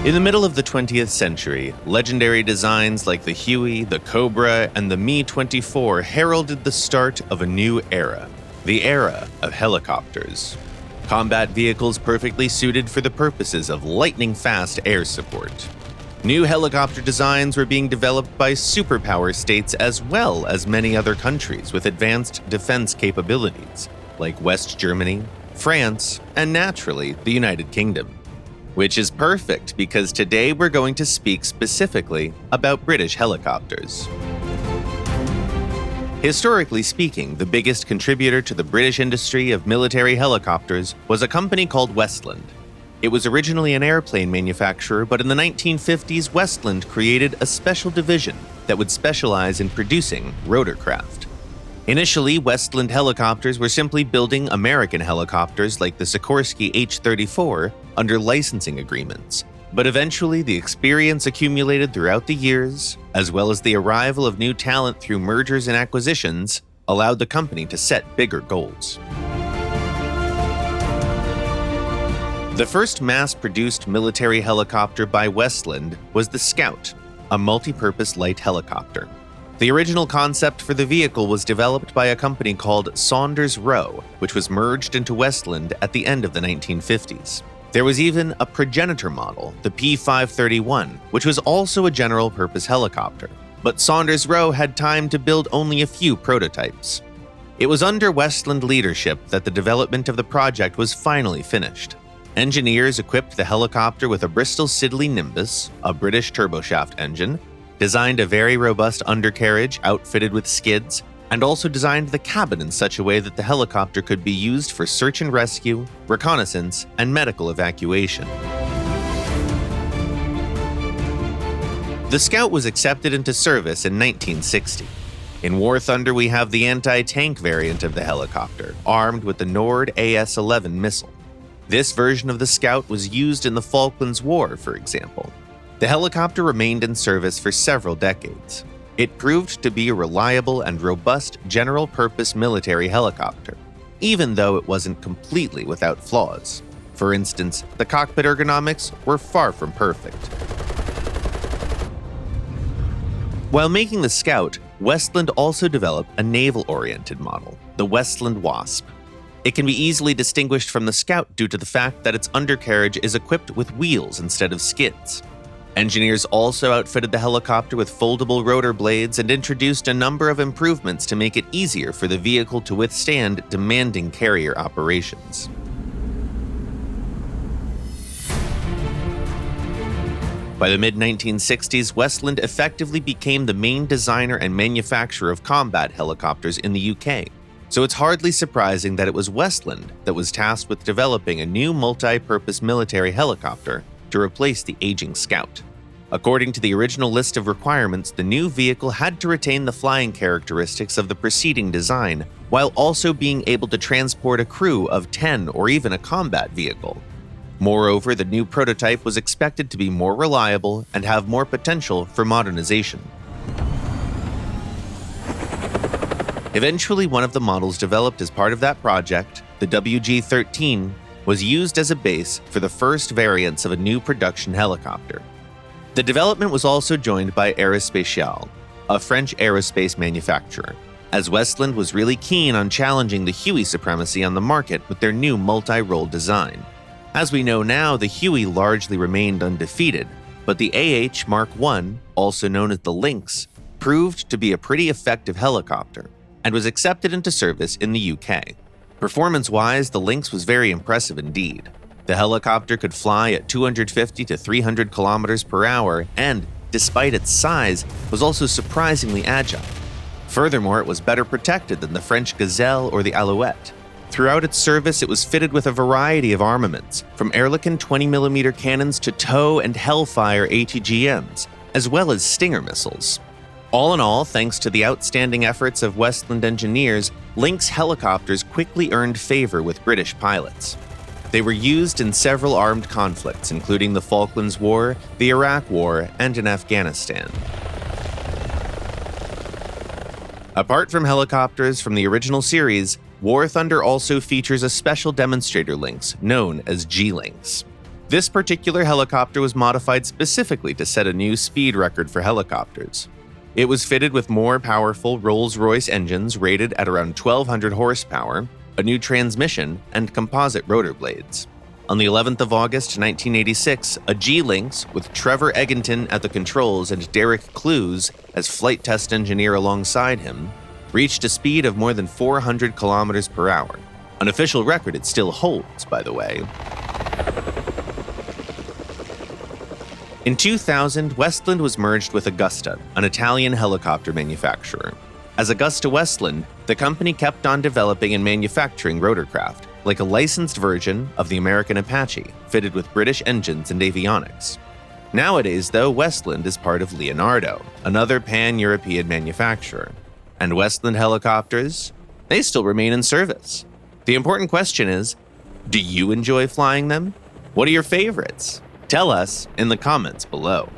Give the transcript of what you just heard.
In the middle of the 20th century, legendary designs like the Huey, the Cobra, and the Me-24 heralded the start of a new era, the era of helicopters. Combat vehicles perfectly suited for the purposes of lightning-fast air support. New helicopter designs were being developed by superpower states as well as many other countries with advanced defense capabilities, like West Germany, France, and naturally, the United Kingdom. Which is perfect because today we're going to speak specifically about British helicopters. Historically speaking, the biggest contributor to the British industry of military helicopters was a company called Westland. It was originally an airplane manufacturer, but in the 1950s, Westland created a special division that would specialize in producing rotorcraft. Initially, Westland Helicopters were simply building American helicopters like the Sikorsky H-34 under licensing agreements, but eventually the experience accumulated throughout the years, as well as the arrival of new talent through mergers and acquisitions, allowed the company to set bigger goals. The first mass-produced military helicopter by Westland was the Scout, a multi-purpose light helicopter. The original concept for the vehicle was developed by a company called Saunders Roe, which was merged into Westland at the end of the 1950s. There was even a progenitor model, the P-531, which was also a general-purpose helicopter, but Saunders Roe had time to build only a few prototypes. It was under Westland leadership that the development of the project was finally finished. Engineers equipped the helicopter with a Bristol Siddeley Nimbus, a British turboshaft engine, designed a very robust undercarriage outfitted with skids, and also designed the cabin in such a way that the helicopter could be used for search and rescue, reconnaissance, and medical evacuation. The Scout was accepted into service in 1960. In War Thunder, we have the anti-tank variant of the helicopter, armed with the Nord AS-11 missile. This version of the Scout was used in the Falklands War, for example. The helicopter remained in service for several decades. It proved to be a reliable and robust general-purpose military helicopter, even though it wasn't completely without flaws. For instance, the cockpit ergonomics were far from perfect. While making the Scout, Westland also developed a naval-oriented model, the Westland Wasp. It can be easily distinguished from the Scout due to the fact that its undercarriage is equipped with wheels instead of skids. Engineers also outfitted the helicopter with foldable rotor blades and introduced a number of improvements to make it easier for the vehicle to withstand demanding carrier operations. By the mid-1960s, Westland effectively became the main designer and manufacturer of combat helicopters in the UK, so it's hardly surprising that it was Westland that was tasked with developing a new multi-purpose military helicopter to replace the aging Scout. According to the original list of requirements, the new vehicle had to retain the flying characteristics of the preceding design, while also being able to transport a crew of 10 or even a combat vehicle. Moreover, the new prototype was expected to be more reliable and have more potential for modernization. Eventually, one of the models developed as part of that project, the WG-13, was used as a base for the first variants of a new production helicopter. The development was also joined by Aerospatiale, a French aerospace manufacturer, as Westland was really keen on challenging the Huey supremacy on the market with their new multi-role design. As we know now, the Huey largely remained undefeated, but the AH Mark I, also known as the Lynx, proved to be a pretty effective helicopter and was accepted into service in the UK. Performance-wise, the Lynx was very impressive indeed. The helicopter could fly at 250 to 300 kilometers per hour and, despite its size, was also surprisingly agile. Furthermore, it was better protected than the French Gazelle or the Alouette. Throughout its service, it was fitted with a variety of armaments, from Ehrlichen 20mm cannons to TOW and Hellfire ATGMs, as well as Stinger missiles. All in all, thanks to the outstanding efforts of Westland engineers, Lynx helicopters quickly earned favor with British pilots. They were used in several armed conflicts, including the Falklands War, the Iraq War, and in Afghanistan. Apart from helicopters from the original series, War Thunder also features a special demonstrator Lynx known as G-Lynx. This particular helicopter was modified specifically to set a new speed record for helicopters. It was fitted with more powerful Rolls-Royce engines rated at around 1,200 horsepower, a new transmission, and composite rotor blades. On the 11th of August 1986, a G-Lynx with Trevor Egginton at the controls and Derek Clues as flight test engineer alongside him reached a speed of more than 400 kilometers per hour. An official record it still holds, by the way. In 2000, Westland was merged with Augusta, an Italian helicopter manufacturer. As Augusta Westland, the company kept on developing and manufacturing rotorcraft, like a licensed version of the American Apache, fitted with British engines and avionics. Nowadays, though, Westland is part of Leonardo, another pan-European manufacturer. And Westland helicopters, they still remain in service. The important question is, do you enjoy flying them? What are your favorites? Tell us in the comments below.